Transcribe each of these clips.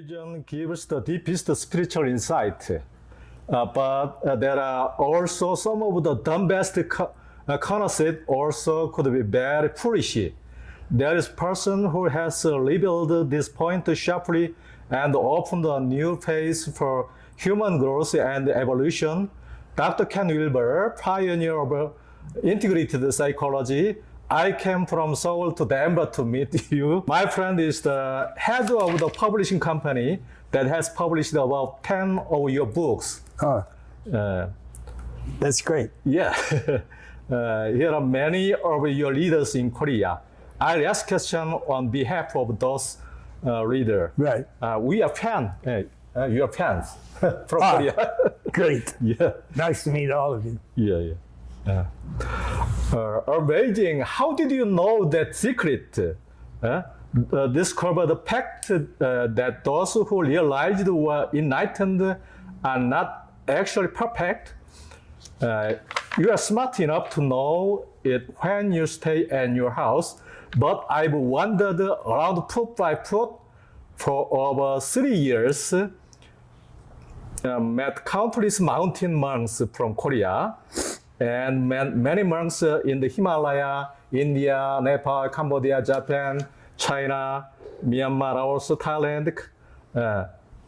Religion gives the deepest spiritual insight, but there are also some of the dumbest concepts also could be very foolish. There is person who has revealed this point sharply and opened a new phase for human growth and evolution. Dr. Ken Wilber, pioneer of integrated psychology. I came from Seoul to Denver to meet you. My friend is the head of the publishing company that has published about 10 of your books. That's great. Yeah. Here are many of your leaders in Korea. I ask question on behalf of those readers. Right. We are fans. You are fans from Korea. Great. Yeah. Nice to meet all of you. Yeah. Amazing. How did you know that secret? Discover the fact that those who realized were enlightened are not actually perfect. You are smart enough to know it when you stay in your house, but I've wandered around foot by foot for over 3 years. Met countless mountain monks from Korea and many monks in the Himalaya, India, Nepal, Cambodia, Japan, China, Myanmar, also Thailand,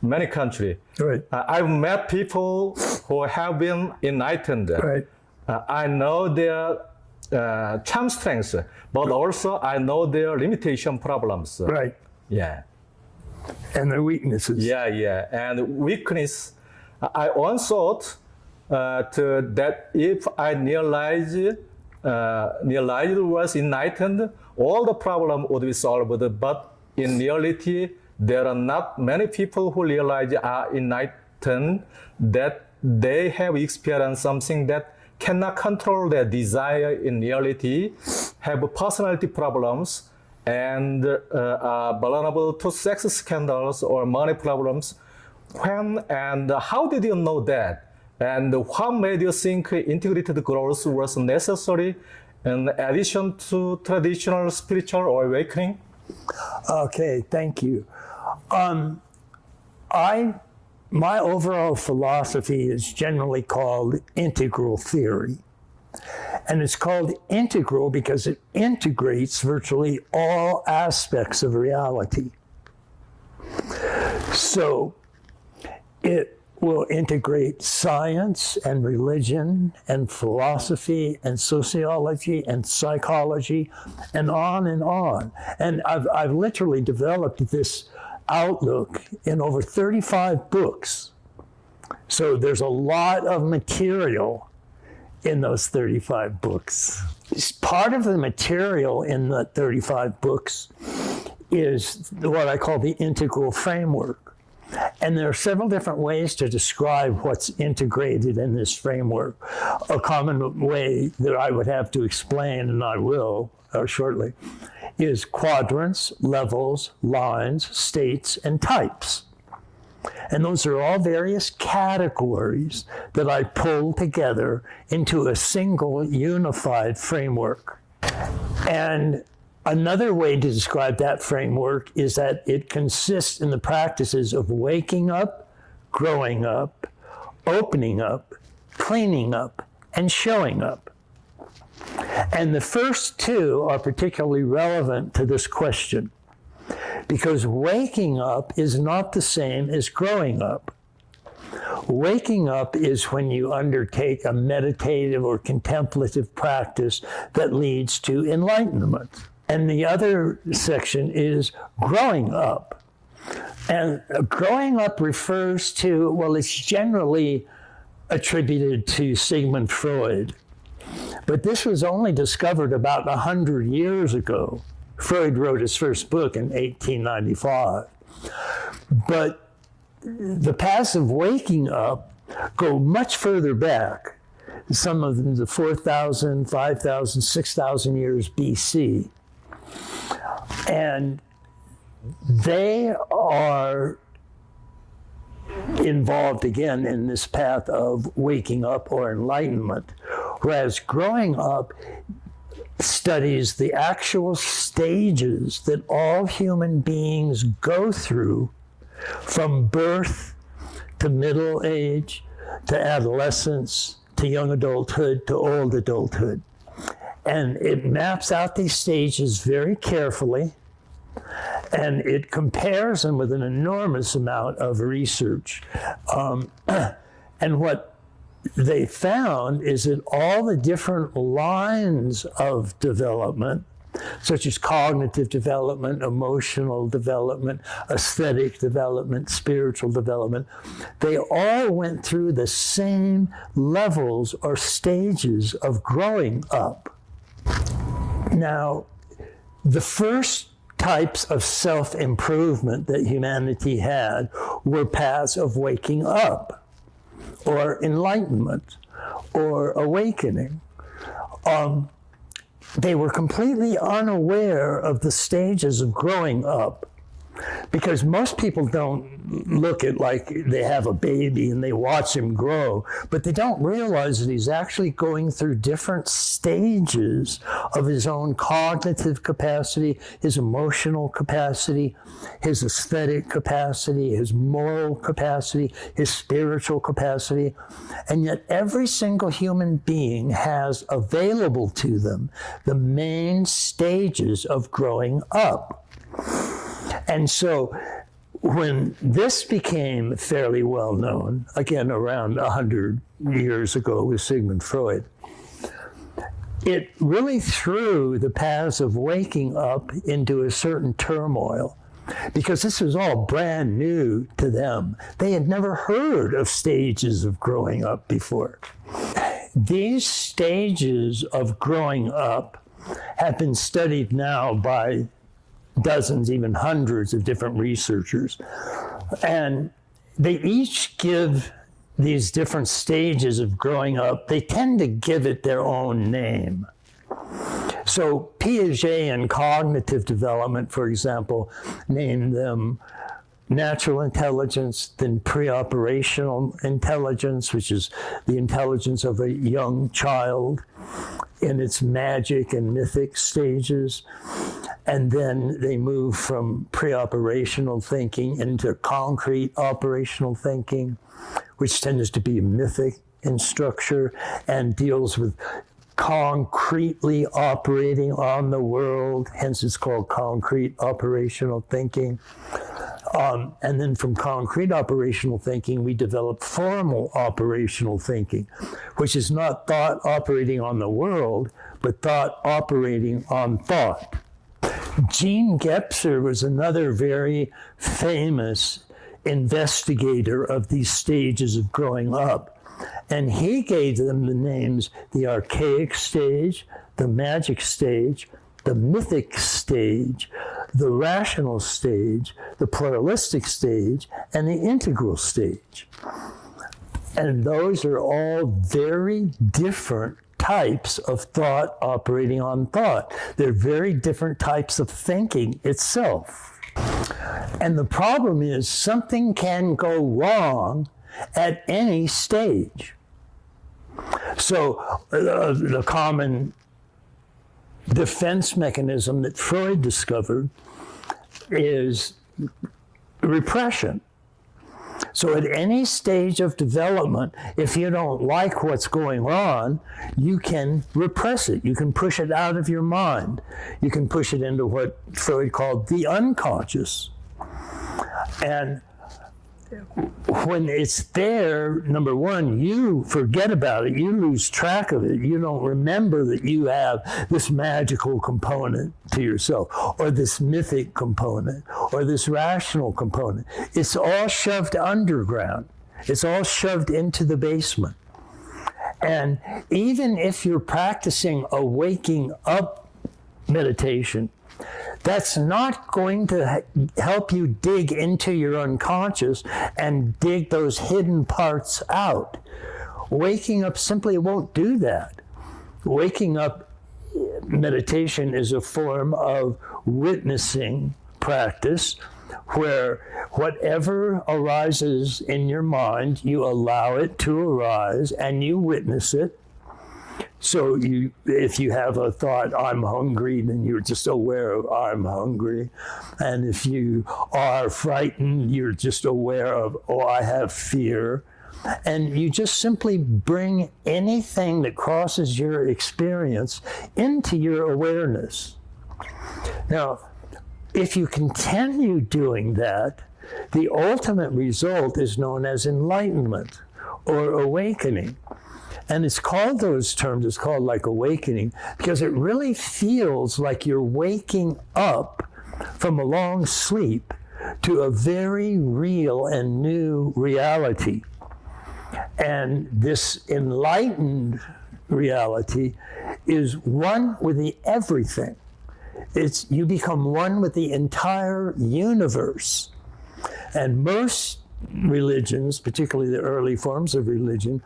many countries. Right. I've met people who have been enlightened. Right. I know their charm strengths, but also I know their limitation problems. Right. Yeah. And their weaknesses. Yeah. And weakness, I once thought that if I realized was enlightened, all the problem would be solved. But in reality, there are not many people who realize are enlightened, that they have experienced something that cannot control their desire in reality, have personality problems, and are vulnerable to sex scandals or money problems. When and how did you know that? And what made you think integrated growth was necessary in addition to traditional spiritual awakening? Okay, thank you. My overall philosophy is generally called integral theory. And it's called integral because it integrates virtually all aspects of reality. So it will integrate science and religion and philosophy and sociology and psychology and on and on. And I've literally developed this outlook in over 35 books. So there's a lot of material in those 35 books. Part of the material in the 35 books is what I call the integral framework. And there are several different ways to describe what's integrated in this framework. A common way that I would have to explain, and I will shortly, is quadrants, levels, lines, states, and types. And those are all various categories that I pull together into a single unified framework. And another way to describe that framework is that it consists in the practices of waking up, growing up, opening up, cleaning up, and showing up. And the first two are particularly relevant to this question, because waking up is not the same as growing up. Waking up is when you undertake a meditative or contemplative practice that leads to enlightenment. And the other section is growing up. And growing up refers to, well, it's generally attributed to Sigmund Freud. But this was only discovered about 100 years ago. Freud wrote his first book in 1895. But the paths of waking up go much further back. Some of them to 4,000, 5,000, 6,000 years BC. And they are involved again in this path of waking up or enlightenment, whereas growing up studies the actual stages that all human beings go through from birth to middle age to adolescence to young adulthood to old adulthood. And it maps out these stages very carefully, and it compares them with an enormous amount of research. And what they found is that all the different lines of development, such as cognitive development, emotional development, aesthetic development, spiritual development, they all went through the same levels or stages of growing up. Now, the first types of self-improvement that humanity had were paths of waking up, or enlightenment, or awakening. They were completely unaware of the stages of growing up, because most people don't look at like they have a baby and they watch him grow, but they don't realize that he's actually going through different stages of his own cognitive capacity, his emotional capacity, his aesthetic capacity, his moral capacity, his spiritual capacity. And yet every single human being has available to them the main stages of growing up. And so when this became fairly well known, again around 100 years ago with Sigmund Freud, it really threw the paths of waking up into a certain turmoil, because this was all brand new to them. They had never heard of stages of growing up before. These stages of growing up have been studied now by dozens, even hundreds of different researchers. And they each give these different stages of growing up, they tend to give it their own name. So Piaget in cognitive development, for example, named them natural intelligence, then pre-operational intelligence, which is the intelligence of a young child in its magic and mythic stages. And then they move from pre-operational thinking into concrete operational thinking, which tends to be mythic in structure and deals with concretely operating on the world, hence it's called concrete operational thinking. And then from concrete operational thinking, we develop formal operational thinking, which is not thought operating on the world, but thought operating on thought. Jean Gebser was another very famous investigator of these stages of growing up. And he gave them the names, the archaic stage, the magic stage, the mythic stage, the rational stage, the pluralistic stage, and the integral stage. And those are all very different types of thought operating on thought. They're very different types of thinking itself. And the problem is something can go wrong at any stage. So the common defense mechanism that Freud discovered is repression. So at any stage of development, if you don't like what's going on, you can repress it. You can push it out of your mind. You can push it into what Freud called the unconscious. And when it's there, number one, you forget about it. You lose track of it. You don't remember that you have this magical component to yourself, or this mythic component, or this rational component. It's all shoved underground. It's all shoved into the basement. And even if you're practicing a waking up meditation, that's not going to help you dig into your unconscious and dig those hidden parts out. Waking up simply won't do that. Waking up meditation is a form of witnessing practice where whatever arises in your mind, you allow it to arise and you witness it. So if you have a thought, I'm hungry, then you're just aware of I'm hungry. And if you are frightened, you're just aware of, oh, I have fear. And you just simply bring anything that crosses your experience into your awareness. Now, if you continue doing that, the ultimate result is known as enlightenment or awakening. And it's called those terms, it's called like awakening, because it really feels like you're waking up from a long sleep to a very real and new reality. And this enlightened reality is one with the everything. You become one with the entire universe. And most religions, particularly the early forms of religion,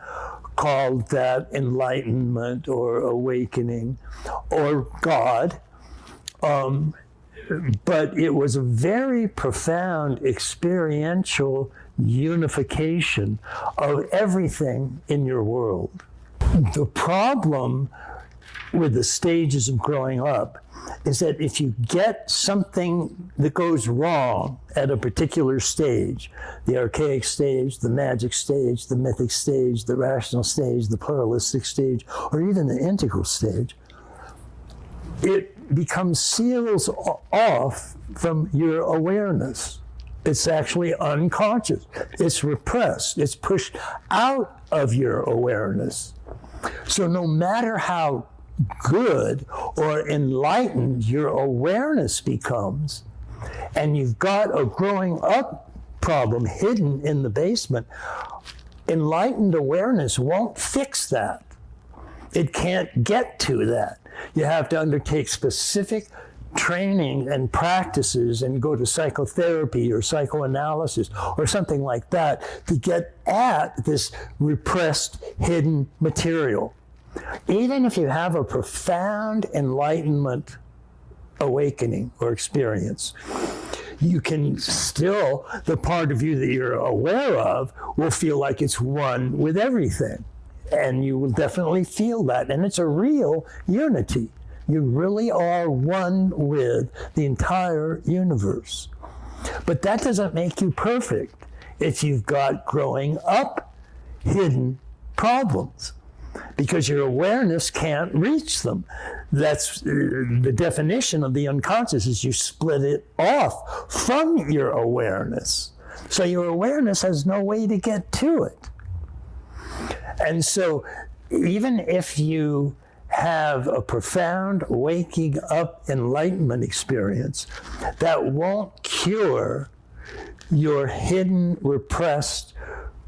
called that enlightenment or awakening or God. But it was a very profound experiential unification of everything in your world. The problem with the stages of growing up is that if you get something that goes wrong at a particular stage, the archaic stage, the magic stage, the mythic stage, the rational stage, the pluralistic stage, or even the integral stage, it becomes seals off from your awareness. It's actually unconscious. It's repressed. It's pushed out of your awareness. So no matter how good or enlightened your awareness becomes, and you've got a growing up problem hidden in the basement, enlightened awareness won't fix that. It can't get to that. You have to undertake specific training and practices and go to psychotherapy or psychoanalysis or something like that to get at this repressed, hidden material. Even if you have a profound enlightenment awakening or experience, you can still, the part of you that you're aware of will feel like it's one with everything. And you will definitely feel that. And it's a real unity. You really are one with the entire universe. But that doesn't make you perfect if you've got growing up hidden problems, because your awareness can't reach them. That's the definition of the unconscious, is you split it off from your awareness. So your awareness has no way to get to it. And so even if you have a profound waking up enlightenment experience, that won't cure your hidden, repressed,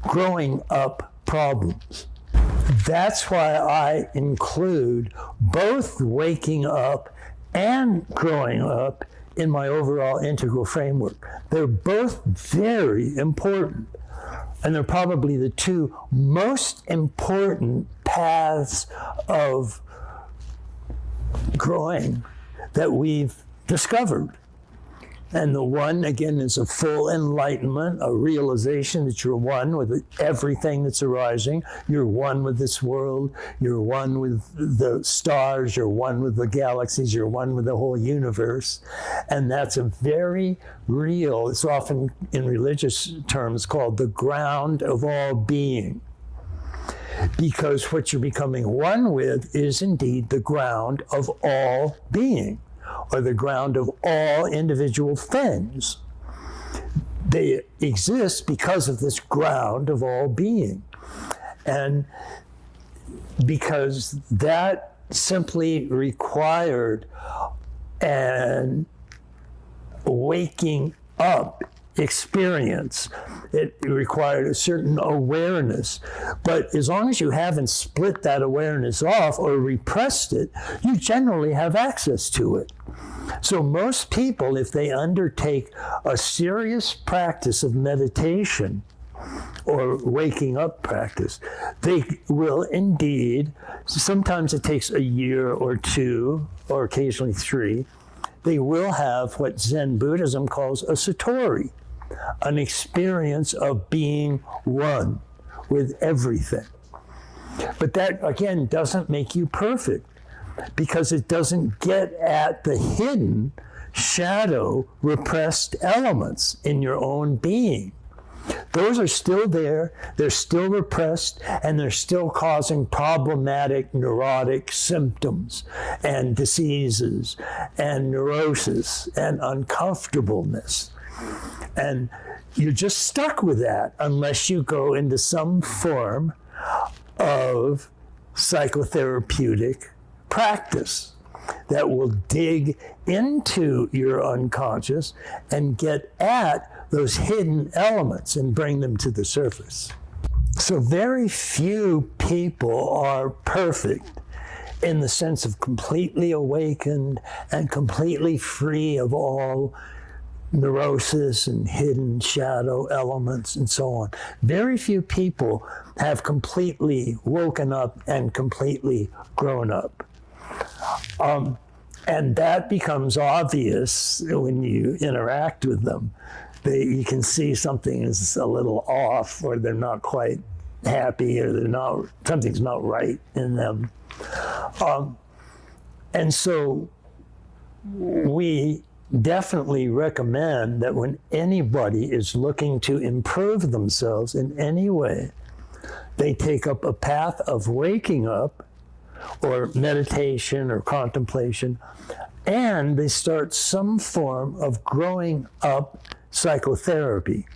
growing up problems. That's why I include both waking up and growing up in my overall integral framework. They're both very important. And they're probably the two most important paths of growing that we've discovered. And the one, again, is a full enlightenment, a realization that you're one with everything that's arising. You're one with this world. You're one with the stars. You're one with the galaxies. You're one with the whole universe. And that's a very real, it's often in religious terms called the ground of all being. Because what you're becoming one with is indeed the ground of all being, or the ground of all individual things. They exist because of this ground of all being. And because that simply required an waking up experience. It required a certain awareness. But as long as you haven't split that awareness off or repressed it, you generally have access to it. So most people, if they undertake a serious practice of meditation or waking up practice, they will indeed, sometimes it takes a year or two, or occasionally 3, they will have what Zen Buddhism calls a satori, an experience of being one with everything. But that, again, doesn't make you perfect because it doesn't get at the hidden shadow repressed elements in your own being. Those are still there, they're still repressed, and they're still causing problematic neurotic symptoms and diseases and neurosis and uncomfortableness. And you're just stuck with that unless you go into some form of psychotherapeutic practice that will dig into your unconscious and get at those hidden elements and bring them to the surface. So very few people are perfect in the sense of completely awakened and completely free of all neurosis and hidden shadow elements and so on. Very few people have completely woken up and completely grown up. And that becomes obvious when you interact with them. You can see something is a little off, or they're not quite happy, or something's not right in them. And so we definitely recommend that when anybody is looking to improve themselves in any way, they take up a path of waking up or meditation or contemplation, and they start some form of growing up psychotherapy.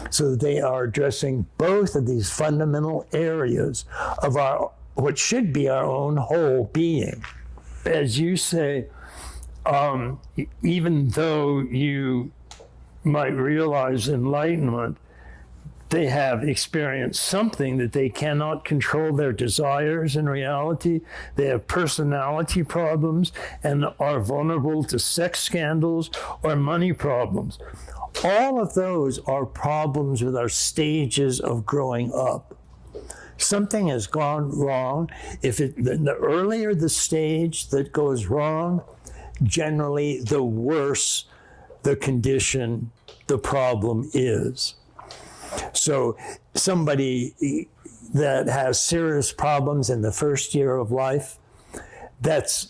So that they are addressing both of these fundamental areas of what should be our own whole being. As you say, even though you might realize enlightenment, they have experienced something that they cannot control their desires in reality. They have personality problems and are vulnerable to sex scandals or money problems. All of those are problems with our stages of growing up. Something has gone wrong. The earlier the stage that goes wrong, generally the worse the condition, the problem is. So somebody that has serious problems in the first year of life, that's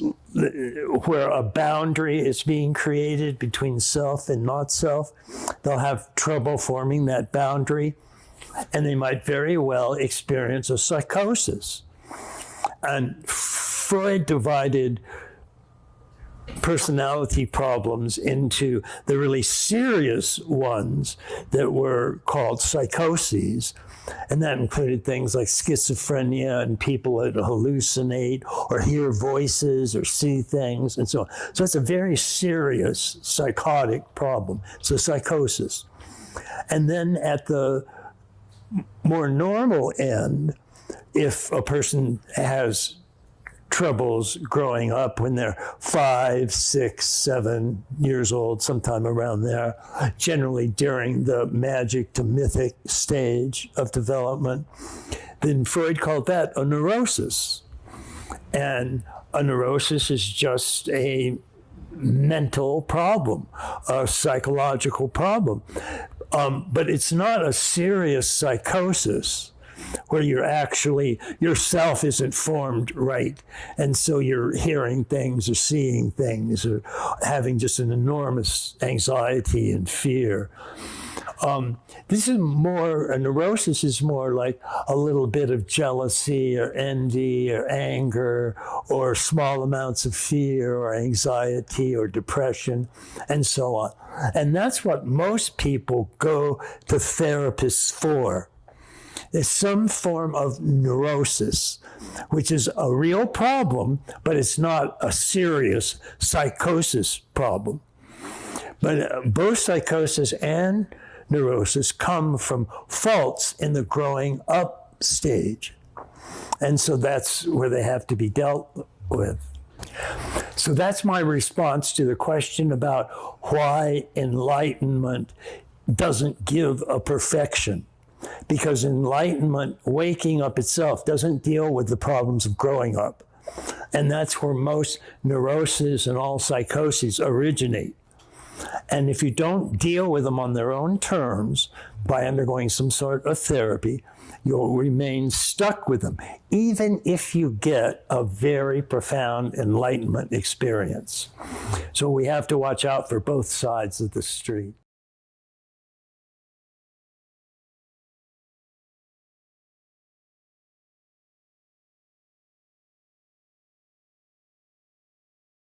where a boundary is being created between self and not self. They'll have trouble forming that boundary, and they might very well experience a psychosis. And Freud divided personality problems into the really serious ones that were called psychoses. And that included things like schizophrenia and people that hallucinate or hear voices or see things and so on. So it's a very serious psychotic problem. So psychosis. And then at the more normal end, if a person has troubles growing up when they're 5, 6, 7 years old, sometime around there, generally during the magic to mythic stage of development, then Freud called that a neurosis. And a neurosis is just a mental problem, a psychological problem. But it's not a serious psychosis where yourself isn't formed right. And so you're hearing things or seeing things or having just an enormous anxiety and fear. A neurosis is more like a little bit of jealousy or envy or anger or small amounts of fear or anxiety or depression and so on. And that's what most people go to therapists for. There's some form of neurosis, which is a real problem, but it's not a serious psychosis problem. But both psychosis and neurosis come from faults in the growing up stage. And so that's where they have to be dealt with. So that's my response to the question about why enlightenment doesn't give a perfection. Because enlightenment, waking up itself, doesn't deal with the problems of growing up. And that's where most neuroses and all psychoses originate. And if you don't deal with them on their own terms by undergoing some sort of therapy, you'll remain stuck with them, even if you get a very profound enlightenment experience. So we have to watch out for both sides of the street.